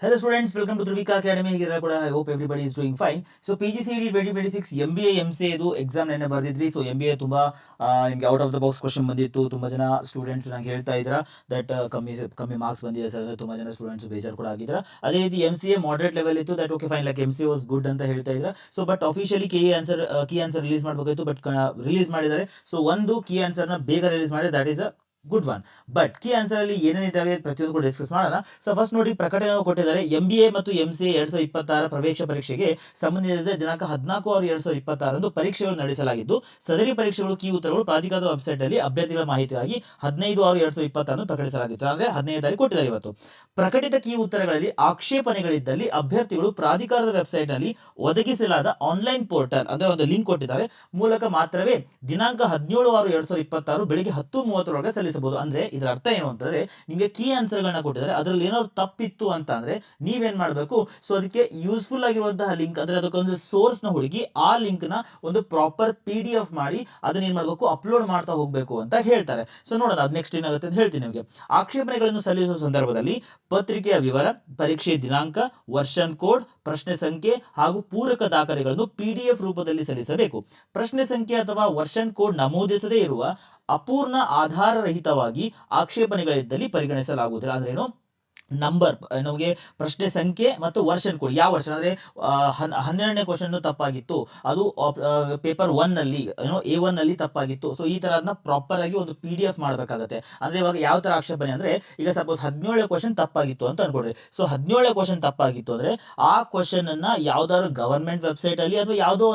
Hello students, welcome to Trivika Academy. I hope everybody is doing fine. So PGCET 2026 MBA MCA ಇದು exam ನೆನ್ನೆ ಬರ್ದಿದ್ರಿ. So MBA ತುಂಬಾ ನಿಮಗೆ out of the box question ಬಂದಿತ್ತು. ತುಂಬಾ ಜನ students ನಂಗೆ ಹೇಳ್ತಾ ಇದ್ರ ದಟ್ ಕಮ್ಮಿ ಮಾರ್ಕ್ಸ್ ಬಂದಿದೆ ಸರ್ ಅಂದ್ರೆ ತುಂಬಾ ಜನ ಸ್ಟೂಡೆಂಟ್ಸ್ ಬೇಜಾರು ಕೂಡ ಆಗಿದ್ರ. ಅದೇ ರೀತಿ MCA ಮಾಡರೇಟ್ ಲೆವೆಲ್ ಇತ್ತು, that okay fine, like MCA was good ಅಂತ ಹೇಳ್ತಾ ಇದ್ರ. So but officially key answer release ಮಾಡಬೇಕಾಗಿತ್ತು, ಬಟ್ ರಿಲೀಸ್ ಮಾಡಿದ್ದಾರೆ. ಸೊ ಒಂದು ಕೀ ಆನ್ಸರ್ ನ ಬೇಗ ರಿಲೀಸ್ ಮಾಡಿ, that is a good one. But key answer ಅಲ್ಲಿ ಏನೇನಿದ್ದಾವೆ ಪ್ರತಿಯೊಂದು ಕೂಡ ಡಿಸ್ಕಸ್ ಮಾಡೋಣ. ಸೊ ಫಸ್ಟ್ ನೋಡಿ, ಪ್ರಕಟಣೆ ಕೊಟ್ಟಿದ್ದಾರೆ. MBA ಮತ್ತು MCA 2026 ಪ್ರವೇಶ ಪರೀಕ್ಷೆಗೆ ಸಂಬಂಧಿಸಿದ ದಿನಾಂಕ 14/6/2026 ಪರೀಕ್ಷೆಗಳು ನಡೆಸಲಾಗಿದ್ದು, ಸದರಿ ಪರೀಕ್ಷೆಗಳು ಕೀ ಉತ್ತರಗಳು ಪ್ರಾಧಿಕಾರದ ವೆಬ್ಸೈಟ್ ಅಲ್ಲಿ ಅಭ್ಯರ್ಥಿಗಳ ಮಾಹಿತಿಗಾಗಿ 15/6/2026 ಪ್ರಕಟಿಸಲಾಗಿತ್ತು. ಅಂದ್ರೆ 15ನೇ ತಾರೀಕು ಕೊಟ್ಟಿದ್ದಾರೆ ಇವತ್ತು. ಪ್ರಕಟಿತ ಕೀ ಉತ್ತರಗಳಲ್ಲಿ ಆಕ್ಷೇಪಣೆಗಳಿದ್ದಲ್ಲಿ ಅಭ್ಯರ್ಥಿಗಳು ಪ್ರಾಧಿಕಾರದ ವೆಬ್ಸೈಟ್ ನಲ್ಲಿ ಒದಗಿಸಲಾದ ಆನ್ಲೈನ್ ಪೋರ್ಟಲ್ ಅಂದ್ರೆ ಒಂದು ಲಿಂಕ್ ಕೊಟ್ಟಿದ್ದಾರೆ ಮೂಲಕ ಮಾತ್ರವೇ ದಿನಾಂಕ 17/6/2026 ಬೆಳಿಗ್ಗೆ 10:30 ಸಲ್ಲಿಸಬಹುದು. ಅಂದ್ರೆ ಇದರ ಅರ್ಥ ಏನು ಅಂತಂದ್ರೆ, ನಿಮಗೆ ಕೀ ಆನ್ಸರ್ ಗಳನ್ನ ಕೊಟ್ಟಿದ್ದಾರೆ, ಅದರಲ್ಲಿ ಏನಾದ್ರು ತಪ್ಪಿತ್ತು ಅಂತ ಅಂದ್ರೆ ನೀವೇನ್ ಮಾಡಬೇಕು, ಸೊ ಅದಕ್ಕೆ ಯೂಸ್ಫುಲ್ ಆಗಿರುವಂತಹ ಲಿಂಕ್ ಅಂದ್ರೆ ಅದಕ್ಕೊಂದು ಸೋರ್ಸ್ ನ ಹುಡುಕಿ ಆ ಲಿಂಕ್ ನ ಒಂದು ಪ್ರಾಪರ್ PDF ಮಾಡಿ ಅದನ್ನ ಏನ್ ಮಾಡಬೇಕು, ಅಪ್ಲೋಡ್ ಮಾಡ್ತಾ ಹೋಗ್ಬೇಕು ಅಂತ ಹೇಳ್ತಾರೆ. ಸೊ ನೋಡೋಣ ಅದು ನೆಕ್ಸ್ಟ್ ಏನಾಗುತ್ತೆ ಅಂತ ಹೇಳ್ತೀನಿ ನಿಮಗೆ. ಆಕ್ಷೇಪಣೆಗಳನ್ನು ಸಲ್ಲಿಸುವ ಸಂದರ್ಭದಲ್ಲಿ ಪತ್ರಿಕೆಯ ವಿವರ, ಪರೀಕ್ಷೆ ದಿನಾಂಕ, ವರ್ಷನ್ ಕೋಡ್, ಪ್ರಶ್ನೆ ಸಂಖ್ಯೆ ಹಾಗೂ ಪೂರಕ ದಾಖಲೆಗಳನ್ನು PDF ರೂಪದಲ್ಲಿ ಸಲ್ಲಿಸಬೇಕು. ಪ್ರಶ್ನೆ ಸಂಖ್ಯೆ ಅಥವಾ ವರ್ಷನ್ ಕೋಡ್ ನಮೂದಿಸದೇ ಇರುವ ಅಪೂರ್ಣ ಆಧಾರರಹಿತವಾಗಿ ಆಕ್ಷೇಪಣೆಗಳಿದ್ದಲ್ಲಿ ಪರಿಗಣಿಸಲಾಗುವುದಿಲ್ಲ. ಅಂದ್ರೆ ಏನು, ನಂಬರ್ ನಮಗೆ ಪ್ರಶ್ನೆ ಸಂಖ್ಯೆ ಮತ್ತು ವರ್ಷನ್ ಕೋಡ್, ಯಾವ ವರ್ಷ ಅಂದ್ರೆ 12ನೇ ಕ್ವಶನ್ ತಪ್ಪಾಗಿತ್ತು, ಅದು ಪೇಪರ್ 1 ನಲ್ಲಿ A1 ನಲ್ಲಿ ತಪ್ಪಾಗಿತ್ತು. ಸೊ ಈ ತರ ಅದನ್ನ ಪ್ರಾಪರ್ ಆಗಿ ಒಂದು PDF ಮಾಡಬೇಕಾಗುತ್ತೆ. ಅಂದ್ರೆ ಇವಾಗ ಯಾವ ತರ ಆಕ್ಷೇಪಣೆ ಅಂದ್ರೆ, ಈಗ ಸಪೋಸ್ 17ನೇ ಕ್ವಶನ್ ತಪ್ಪಾಗಿತ್ತು ಅಂತ ಅನ್ಕೊಡ್ರಿ. ಸೊ 17ನೇ ಕ್ವಶನ್ ತಪ್ಪಾಗಿತ್ತು ಅಂದ್ರೆ ಆ ಕ್ವಶನ್ ಅನ್ನ ಯಾವ್ದಾದ್ರು ಗವರ್ಮೆಂಟ್ ವೆಬ್ಸೈಟ್ ಅಲ್ಲಿ ಅಥವಾ ಯಾವುದೋ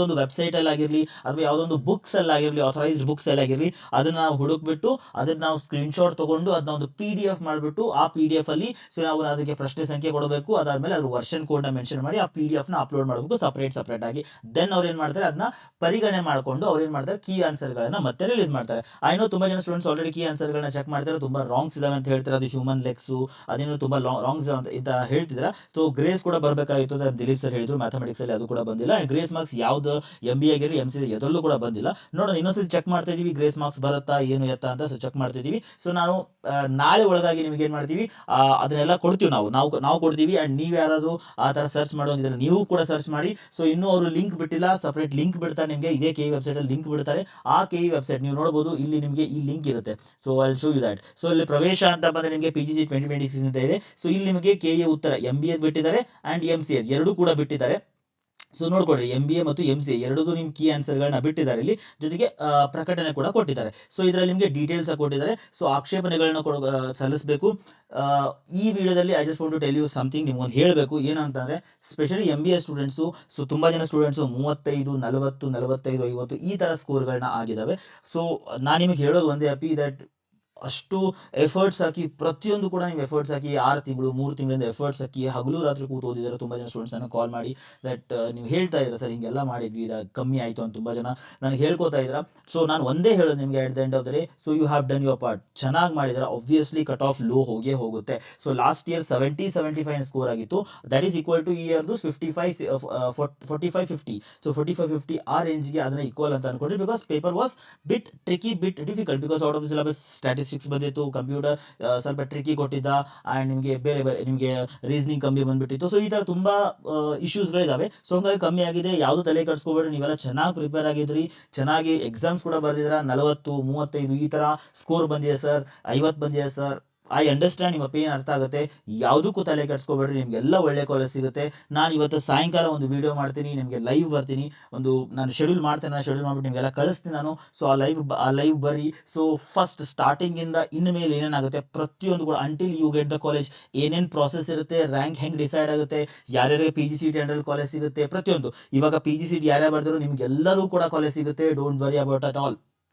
ಒಂದು ವೆಬ್ಸೈಟ್ ಅಲ್ಲಿ ಆಗಿರ್ಲಿ ಅಥವಾ ಯಾವುದೋ ಒಂದು ಬುಕ್ಸ್ ಅಲ್ಲಿ ಆಗಿರ್ಲಿ, ಆಥರೈಸ್ಡ್ ಬುಕ್ಸ್ ಅಲ್ಲಿ ಆಗಿರ್ಲಿ, ಅದನ್ನ ನಾವು ಹುಡುಕ್ಬಿಟ್ಟು ಅದನ್ನ ನಾವು ಸ್ಕ್ರೀನ್ ಶಾಟ್ ತಗೊಂಡು ಅದನ್ನ ಒಂದು PDF ಮಾಡ್ಬಿಟ್ಟು ಆ PDF ಅಲ್ಲಿ ಸೊ ನಾವು ಅದಕ್ಕೆ ಪ್ರಶ್ನೆ ಸಂಖ್ಯೆ ಕೊಡಬೇಕು, ಅದಾದ್ಮೇಲೆ ಅದ್ರ ವರ್ಷನ್ ಕೋಡ್ ನ ಮೆನ್ಷನ್ ಮಾಡಿ ಆ PDF ನ ಅಪ್ಲೋಡ್ ಮಾಡಬೇಕು ಸಪರೇಟ್ ಆಗಿ. ದೆನ್ ಅವ್ರು ಏನ್ ಮಾಡ್ತಾರೆ, ಅದನ್ನ ಪರಿಗಣನೆ ಮಾಡ್ಕೊಂಡು ಅವ್ರು ಏನ್ ಮಾಡ್ತಾರೆ, ಕೀ ಆನ್ಸರ್ ಗಳನ್ನ ಮತ್ತೆ ರಿಲೀಸ್ ಮಾಡ್ತಾರೆ. ಐನೋ ತುಂಬಾ ಜನ ಸ್ಟೂಡೆಂಟ್ಸ್ ಆಲ್ರೆಡಿ ಕೀ ಆನ್ಸರ್ ಗಳನ್ನ ಚೆಕ್ ಮಾಡ್ತಾರೆ, ತುಂಬಾ ರಾಂಗ್ಸ್ ಇದಾವೆ ಅಂತ ಹೇಳ್ತಾರೆ. ಅದು ಹ್ಯೂಮನ್ ಲೆಗ್ಸ್ ಅದೇನೋ ತುಂಬಾ ರಾಂಗ್ಸ್ ಅಂತ ಹೇಳ್ತಿದ್ರ. ಸೊ ಗ್ರೇಸ್ ಕೂಡ ಬರಬೇಕಾಗಿತ್ತು ಅಂತ ದಿಲೀಪ್ ಸರ್ ಹೇಳಿದ್ರು, ಮ್ಯಾಥಮೆಟಿಕ್ಸ್ ಅಲ್ಲಿ ಅದು ಕೂಡ ಬಂದಿಲ್ಲ. ಗ್ರೇಸ್ ಮಾರ್ಕ್ಸ್ ಯಾವ್ದು MBA ಆಗಿರಲಿ MCA ಎದರಲ್ಲೂ ಕೂಡ ಬಂದಿಲ್ಲ. ನೋಡೋಣ, ಇನ್ನೊಂದ್ಸತಿ ಚೆಕ್ ಮಾಡ್ತಾ ಇದೀವಿ ಗ್ರೇಸ್ ಮಾರ್ಕ್ಸ್ ಬರುತ್ತಾ ಏನು ಎತ್ತ ಅಂತ. ಸೊ ಚೆಕ್ ಮಾಡ್ತಾ ಇದೀವಿ. ಸೊ ನಾನು ನಾಳೆ ಒಳಗಾಗಿ ನಿಮ್ಗೆ ಏನ್ ಮಾಡ್ತೀವಿ, ಅದನ್ನೆಲ್ಲ ಕೊಡ್ತೀವಿ, ನಾವು ಕೊಡ್ತೀವಿ. ಅಂಡ್ ನೀವು ಯಾರಾದ್ರೂ ಆ ತರ ಸರ್ಚ್ ಮಾಡೋದಿದ್ರೆ ನೀವು ಕೂಡ ಸರ್ಚ್ ಮಾಡಿ. ಸೊ ಇನ್ನೂ ಅವರು ಲಿಂಕ್ ಬಿಟ್ಟಿಲ್ಲ, ಸಪರೇಟ್ ಲಿಂಕ್ ಬಿಡ್ತಾರೆ ನಿಮಗೆ, ಇದೇ KE ವೆಬ್ಸೈಟ್ ಅಲ್ಲಿ ಲಿಂಕ್ ಬಿಡ್ತಾರೆ. ಆ KE ವೆಬ್ಸೈಟ್ ನೀವು ನೋಡಬಹುದು, ಇಲ್ಲಿ ನಿಮಗೆ ಈ ಲಿಂಕ್ ಇರುತ್ತೆ. So I will show you that. So ಇಲ್ಲಿ ಪ್ರವೇಶ ಅಂತ ಬಂದ್ರೆ ನಿಮಗೆ PGC 2026 ಅಂತ ಇದೆ. ಸೊ ಇಲ್ಲಿ ನಿಮಗೆ KE ಉತ್ತರ MBA ಬಿಟ್ಟಿದ್ದಾರೆ ಅಂಡ್ MCA ಎರಡೂ ಕೂಡ ಬಿಟ್ಟಿದ್ದಾರೆ. ಸೊ ನೋಡ್ಕೊಡ್ರಿ, MBA ಮತ್ತು MCA ಎರಡೂ ನಿಮ್ ಕೀ ಆನ್ಸರ್ ಗಳನ್ನ ಬಿಟ್ಟಿದ್ದಾರೆ ಇಲ್ಲಿ, ಜೊತೆಗೆ ಪ್ರಕಟಣೆ ಕೂಡ ಕೊಟ್ಟಿದ್ದಾರೆ. ಸೊ ಇದರಲ್ಲಿ ನಿಮಗೆ ಡೀಟೇಲ್ಸ್ ಕೊಟ್ಟಿದ್ದಾರೆ. ಸೊ ಆಕ್ಷೇಪಣೆಗಳನ್ನ ಸಲ್ಲಿಸಬೇಕು. ಈ ವಿಡಿಯೋದಲ್ಲಿ I just want to tell you something, ನಿಮ್ಗೊಂದು ಹೇಳಬೇಕು ಏನಂತಂದ್ರೆ, ಸ್ಪೆಷಲಿ MBA ಸ್ಟೂಡೆಂಟ್ಸು, ಸೊ ತುಂಬಾ ಜನ ಸ್ಟೂಡೆಂಟ್ಸು 35, 40, 45, 50 ಈ ತರ ಸ್ಕೋರ್ಗಳನ್ನ ಆಗಿದಾವೆ. ಸೊ ನಾನು ನಿಮಗೆ ಹೇಳೋದು ಒಂದೇ ಅಪಿ, ದಟ್ ಅಷ್ಟು ಎಫರ್ಟ್ಸ್ ಹಾಕಿ ಪ್ರತಿಯೊಂದು ಕೂಡ ನೀವು ಎಫರ್ಟ್ಸ್ ಹಾಕಿ 6 ತಿಂಗಳು 3 ತಿಂಗಳಿಂದ ಎಫರ್ಟ್ಸ್ ಹಾಕಿ ಹಗಲು ರಾತ್ರಿ ಕೂತು ಓದಿದ್ದಾರೆ. ತುಂಬಾ ಜನ ಸ್ಟೂಡೆಂಟ್ಸ್ ನನಗೆ ಕಾಲ್ ಮಾಡಿ ದಟ್ ನೀವು ಹೇಳ್ತಾ ಇದ್ದೀರಾ ಸರ್ ಹಿಂಗೆಲ್ಲ ಮಾಡಿದ್ವಿ, ಕಮ್ಮಿ ಆಯಿತು ಅಂತ ತುಂಬಾ ಜನ ನನಗೆ ಹೇಳ್ಕೊತಾ ಇದ್ದೀರಾ. ಸೊ ನಾನು ಒಂದೇ ಹೇಳೋದು ನಿಮಗೆ, at the end of the day, so you have done your part. ಚೆನ್ನಾಗಿ ಮಾಡಿದ್ರೆ ಆಬ್ವಿಯಸ್ಲಿ ಕಟ್ ಆಫ್ ಲೋ ಹೋಗೇ ಹೋಗುತ್ತೆ. ಸೊ ಲಾಸ್ಟ್ ಇಯರ್ 70-75 ಸ್ಕೋರ್ ಆಗಿತ್ತು, ದಟ್ ಈಸ್ ಈಕ್ವಲ್ ಟು ಈ ಇಯರ್ದು 45-50. ಸೊ 45-50 ಆ ರೇಂಜ್ಗೆ ಅದನ್ನ ಈಕ್ವಲ್ ಅಂತ ಅನ್ಕೊಂಡ್ರಿ, because paper was bit tricky, bit difficult, because out of the syllabus statistics ಬಂದಿತ್ತು, ಕಂಪ್ಯೂಟರ್ ಸ್ವಲ್ಪ ಟ್ರಿಕಿ ಕೊಟ್ಟಿದ್ದ, ಅಂಡ್ ನಿಮಗೆ ಬೇರೆ ನಿಮಗೆ ರೀಸನಿಂಗ್ ಕಮ್ಮಿ ಬಂದ್ಬಿಟ್ಟಿತ್ತು. ಸೊ ಈ ತರ ತುಂಬಾ ಇಶ್ಯೂಸ್ಗಳಿದಾವೆ. ಸೊ ಹಂಗಾಗಿ ಕಮ್ಮಿ ಆಗಿದೆ, ಯಾವುದು ತಲೆ ಕೆಡಿಸ್ಕೋಬೇಡಿ. ನೀವೆಲ್ಲ ಚೆನ್ನಾಗಿ ಪ್ರಿಪೇರ್ ಆಗಿದ್ರಿ, ಚೆನ್ನಾಗಿ ಎಕ್ಸಾಮ್ಸ್ ಕೂಡ ಬರ್ದಿದ್ರ. 40, 35 ಈ ತರ ಸ್ಕೋರ್ ಬಂದಿದೆ ಸರ್, 50 ಬಂದಿದೆ ಸರ್. ಐ ಅಂಡರ್ಸ್ಟ್ಯಾಂಡ್, ನಿಮ್ಮ ಪೇನ್ ಅರ್ಥ ಆಗುತ್ತೆ. ಯಾವುದಕ್ಕೂ ತಲೆ ಕೆಡಿಸ್ಕೋಬೇಡ್ರಿ, ನಿಮ್ಗೆಲ್ಲ ಒಳ್ಳೆ ಕಾಲೇಜ್ ಸಿಗುತ್ತೆ. ನಾನು ಇವತ್ತು ಸಾಯಂಕಾಲ ಒಂದು ವಿಡಿಯೋ ಮಾಡ್ತೀನಿ, ನಿಮಗೆ ಲೈವ್ ಬರ್ತೀನಿ, ನಾನು ಶೆಡ್ಯೂಲ್ ಮಾಡ್ತೇನೆ, ನಾನು ಶೆಡ್ಯೂಲ್ ಮಾಡ್ಬಿಟ್ಟು ನಿಮಗೆಲ್ಲ ಕಳಿಸ್ತೀನಿ ನಾನು. ಸೊ ಆ ಲೈವ್ ಬರ್ರಿ. ಸೊ ಫಸ್ಟ್ ಸ್ಟಾರ್ಟಿಂಗ್ ಇಂದ ಇನ್ನು ಮೇಲೆ ಏನೇನಾಗುತ್ತೆ ಪ್ರತಿಯೊಂದು ಕೂಡ, until you get the college, ಏನೇನು ಪ್ರಾಸೆಸ್ ಇರುತ್ತೆ, ರ್ಯಾಂಕ್ ಹೆಂಗೆ ಡಿಸೈಡ್ ಆಗುತ್ತೆ, ಯಾರ್ಯಾರಿಗೆ PGCET ಅಂಡರ್ ಕಾಲೇಜ್ ಸಿಗುತ್ತೆ, ಪ್ರತಿಯೊಂದು. ಇವಾಗ PGCET ಯಾರ್ಯಾರು ಬರ್ದಿರೋ ನಿಮ್ಗೆಲ್ಲರೂ ಕೂಡ ಕಾಲೇಜ್ ಸಿಗುತ್ತೆ. Don't worry about at all.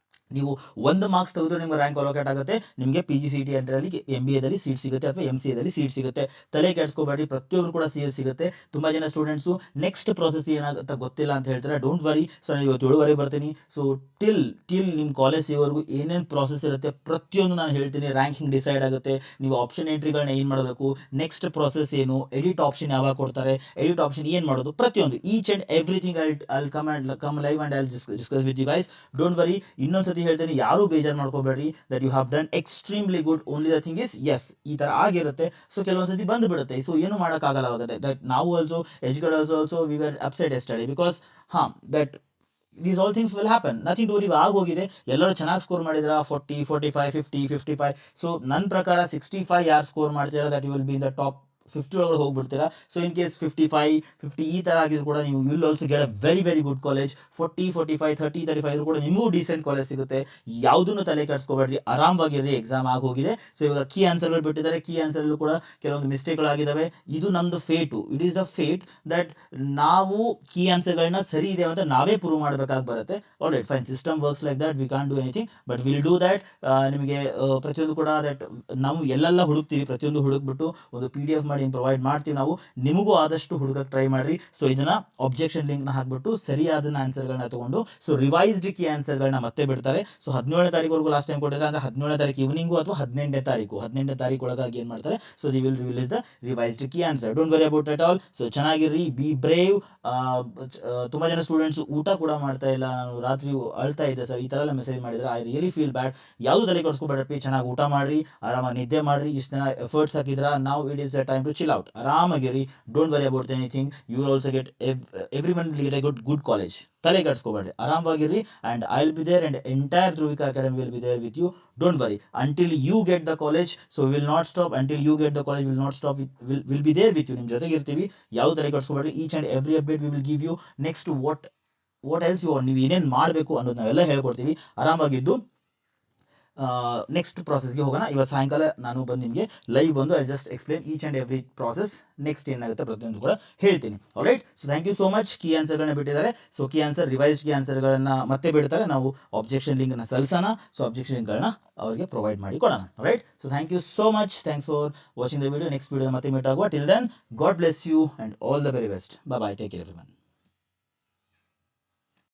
ನೀವು 1 ಮಾರ್ಕ್ಸ್ ತೆಗೆದು ನಿಮ್ಗೆ ರ್ಯಾಂಕ್ ಅಲೋಕೇಟ್ ಆಗುತ್ತೆ, ನಿಮಗೆ PGCET ಅಂಡರಲ್ಲಿ MBA ದಲ್ಲಿ ಸೀಟ್ ಸಿಗುತ್ತೆ ಅಥವಾ MCA ದಲ್ಲಿ ಸೀಟ್ ಸಿಗುತ್ತೆ. ತಲೆ ಕೆಡಿಸ್ಕೋಬೇಡಿ, ಪ್ರತಿಯೊಬ್ಬರು ಕೂಡ ಸೀಟ್ ಸಿಗುತ್ತೆ. ತುಂಬಾ ಜನ ಸ್ಟೂಡೆಂಟ್ಸು ನೆಕ್ಸ್ಟ್ ಪ್ರೊಸೆಸ್ ಏನಾಗುತ್ತೆ ಗೊತ್ತಿಲ್ಲ ಅಂತ ಹೇಳ್ತಾರೆ. Don't worry. ಸೊ ನಾನು ಇವತ್ತು 7 ಬರ್ತೀನಿ. ಸೊ ಟಿಲ್ ನಿಮ್ಮ ಕಾಲೇಜ್ ಸಿಗೋವರೆಗೂ ಏನೇನು ಪ್ರಾಸೆಸ್ ಇರುತ್ತೆ ಪ್ರತಿಯೊಂದು ನಾನು ಹೇಳ್ತೀನಿ. ರ್ಯಾಂಕಿಂಗ್ ಡಿಸೈಡ್ ಆಗುತ್ತೆ, ನೀವು ಆಪ್ಷನ್ ಎಂಟ್ರಿಗಳನ್ನ ಏನು ಮಾಡಬೇಕು, ನೆಕ್ಸ್ಟ್ ಪ್ರಾಸೆಸ್ ಏನು, ಎಡಿಟ್ ಆಪ್ಷನ್ ಯಾವಾಗ ಕೊಡ್ತಾರೆ, ಎಡಿಟ್ ಆಪ್ಷನ್ ಏನು ಮಾಡೋದು, ಪ್ರತಿಯೊಂದು each and everything I come live and I discuss with you guys. Don't worry. ಇನ್ನೊಂದ್ಸತಿ ಸತಿ ಹೇಳ್ತೇನೆ, ಯಾರು ಬೇಜಾರು ಮಾಡ್ಕೋಬೇಡ್ರಿ that you have done extremely good. Only the thing is as ಈ ಥರ ಆಗಿರುತ್ತೆ. ಸೊ ಕೆಲವೊಂದು ಸತಿ ಬಂದು ಬಿಡುತ್ತೆ. ಸೊ ಏನು ಮಾಡೋಕ್ಕಾಗಲ್ಲ ಆಗುತ್ತೆ. ದಟ್ ನಾವು also educators also we were upset yesterday because that these all things will happen. Nothing to worry. ಆಗೋಗಿದೆ, ಎಲ್ಲರೂ ಚೆನ್ನಾಗಿ ಸ್ಕೋರ್ ಮಾಡಿದ್ರ 40, 45, 50, 55. ಸೊ ನನ್ನ ಪ್ರಕಾರ 65 ಯಾರು ಸ್ಕೋರ್ ಮಾಡ್ತೀರಾ that you will be in the top 50 ಒಳಗಡೆ ಹೋಗ್ಬಿಡ್ತೀರಾ. ಸೊ ಇನ್ ಕೇಸ್ 55, 50 ಈ ಥರ ಆಗಿದ್ರು ಕೂಡ ನೀವು will also get a very very good college. 40, 45, 30, 35 ಇದ್ರು ಕೂಡ ನಿಮಗೂ ಡೀಸೆಂಟ್ ಕಾಲೇಜ್ ಸಿಗುತ್ತೆ. ಯಾವುದನ್ನು ತಲೆ ಕೆಡಿಸ್ಕೋಬೇಡ್ರಿ, ಆರಾಮವಾಗಿರ್ರಿ. ಎಕ್ಸಾಮ್ ಆಗೋಗಿದೆ. ಸೊ ಇವಾಗ ಕೀ ಆನ್ಸರ್ಗಳು ಬಿಟ್ಟಿದ್ದಾರೆ. ಕೀ ಆನ್ಸರ್ಗಳು ಕೂಡ ಕೆಲವೊಂದು ಮಿಸ್ಟೇಕ್ಗಳಾಗಿದ್ದಾವೆ. ಇದು ನಮ್ಮದು fate. It is the fate that ನಾವು ಕೀ ಆನ್ಸರ್ಗಳನ್ನ ಸರಿ ಇದೆ ಅಂತ ನಾವೇ ಪ್ರೂವ್ ಮಾಡಬೇಕಾಗಿ ಬರುತ್ತೆ. All right fine, system works like that, we can't do anything but will do that. ನಿಮಗೆ ಪ್ರತಿಯೊಂದು ಕೂಡ ದಟ್ ನಾವು ಎಲ್ಲೆಲ್ಲ ಹುಡುಕ್ತೀವಿ, ಪ್ರತಿಯೊಂದು ಹುಡುಕ್ಬಿಟ್ಟು ಒಂದು PDF ಮಾಡಿ ಪ್ರೊವೈಡ್ ಮಾಡ್ತೀವಿ ನಾವು. ನಿಮಗೂ ಆದಷ್ಟು ಹುಡುಕಕ್ಕೆ ಟ್ರೈ ಮಾಡ್ರಿ. ಸೊ ಇದನ್ನ ಅಬ್ಜೆಕ್ಷನ್ ಲಿಂಕ್ನ ಹಾಕ್ಬಿಟ್ಟು ಸರಿಯಾದ ಆನ್ಸರ್ಗಳನ್ನ ತಗೊಂಡು ಸೊ ರಿವೈಸ್ಡ್ ಕೀ ಆನ್ಸರ್ಗಳನ್ನ ಮತ್ತೆ ಬಿಡ್ತಾರೆ. ಸೊ 17ನೇ ತಾರೀಕುವರೆಗೂ ಲಾಸ್ಟ್ ಟೈಮ್ ಕೊಟ್ಟಿದ್ದಾರೆ ಅಂದರೆ 17ನೇ ತಾರೀಕು ಈವ್ನಿಂಗು ಅಥವಾ 18ನೇ ತಾರೀಕು ಒಳಗಾಗಿ ಏನು ಮಾಡ್ತಾರೆ, so they will release the revised key answer. Don't worry about it all. So ಚೆನ್ನಾಗಿರ್ರಿ, ಬಿ ಬ್ರೇವ್. ತುಂಬ ಜನ ಸ್ಟೂಡೆಂಟ್ಸ್ ಊಟ ಕೂಡ ಮಾಡ್ತಾ ಇಲ್ಲ, ನಾನು ರಾತ್ರಿ ಅಳ್ತಾ ಇದ್ದೆ ಸರ್, ಈ ಥರ ಎಲ್ಲ ಮೆಸೇಜ್ ಮಾಡಿದ್ರೆ ಐ ರಿಯಲಿ ಫೀಲ್ ಬ್ಯಾಡ್. ಯಾವುದು ತಲೆ ಕೆಡಿಸ್ಕೊಬೇಡ್ರಿ, ಚೆನ್ನಾಗಿ ಊಟ ಮಾಡಿರಿ, ಆರಾಮಾಗಿ ನಿದ್ದೆ ಮಾಡಿರಿ. ಇಷ್ಟು ದಿನ ಎಫರ್ಟ್ಸ್ ಹಾಕಿದ್ರ, ನಾವು it is time to chill out. ಆರಾಮಾಗಿರಿ. Don't worry about anything. You will also get everyone will get a good college. ತಲೆ ಕೆಡಿಸ್ಕೋಬೇಡ್ರಿ, ಆರಾಮಾಗಿರಿ. And I will be there and entire Dhruvika Academy will be there with you. Don't worry until you get the college. So will not stop until you get the college. Will not stop. Will be there with you. ನಿಮ್ಮ ಜೊತೆಗೆ ಇರ್ತೀವಿ. ಯಾವ ತಲೆ ಕೆಡಿಸ್ಕೋಬೇಡ್ರಿ. Each and every update we will give you. Next what else you ನೀವು ಏನೇನು ಮಾಡಬೇಕು ಅನ್ನೋದು ನಾವೆಲ್ಲ ಹೇಳ್ಕೊಡ್ತೀವಿ. ಆರಾಮಾಗಿದ್ದು ನೆಕ್ಸ್ಟ್ ಪ್ರಾಸೆಸ್ಗೆ ಹೋಗೋಣ. ಇವತ್ತು ಸಾಯಂಕಾಲ ನಾನು ಬಂದು ನಿಮಗೆ ಲೈವ್ ಬಂದು I just explain each and every process. Next ಏನಾಗುತ್ತೆ ಪ್ರತಿಯೊಂದು ಕೂಡ ಹೇಳ್ತೀನಿ. Alright. So thank you so much. Key ಆನ್ಸರ್ಗಳನ್ನ ಬಿಟ್ಟಿದ್ದಾರೆ. So key answer revised key ಆನ್ಸರ್ಗಳನ್ನ ಮತ್ತೆ ಬಿಡ್ತಾರೆ. ನಾವು ಅಬ್ಜೆಕ್ಷನ್ ಲಿಂಕ್ನ ಸಲ್ಲಿಸೋಣ. ಸೊ ಅಬ್ಜೆಕ್ಷನ್ ಲಿಂಕ್ಗಳನ್ನ ಅವರಿಗೆ ಪ್ರೊವೈಡ್ ಮಾಡಿ ಕೊಡೋಣ. Right. So thank you so much. Thanks for watching the video. Next video ಮತ್ತೆ ಮೀಟ್ ಆಗುವ. Till then God bless you and all the very best. Bye. Take care everyone.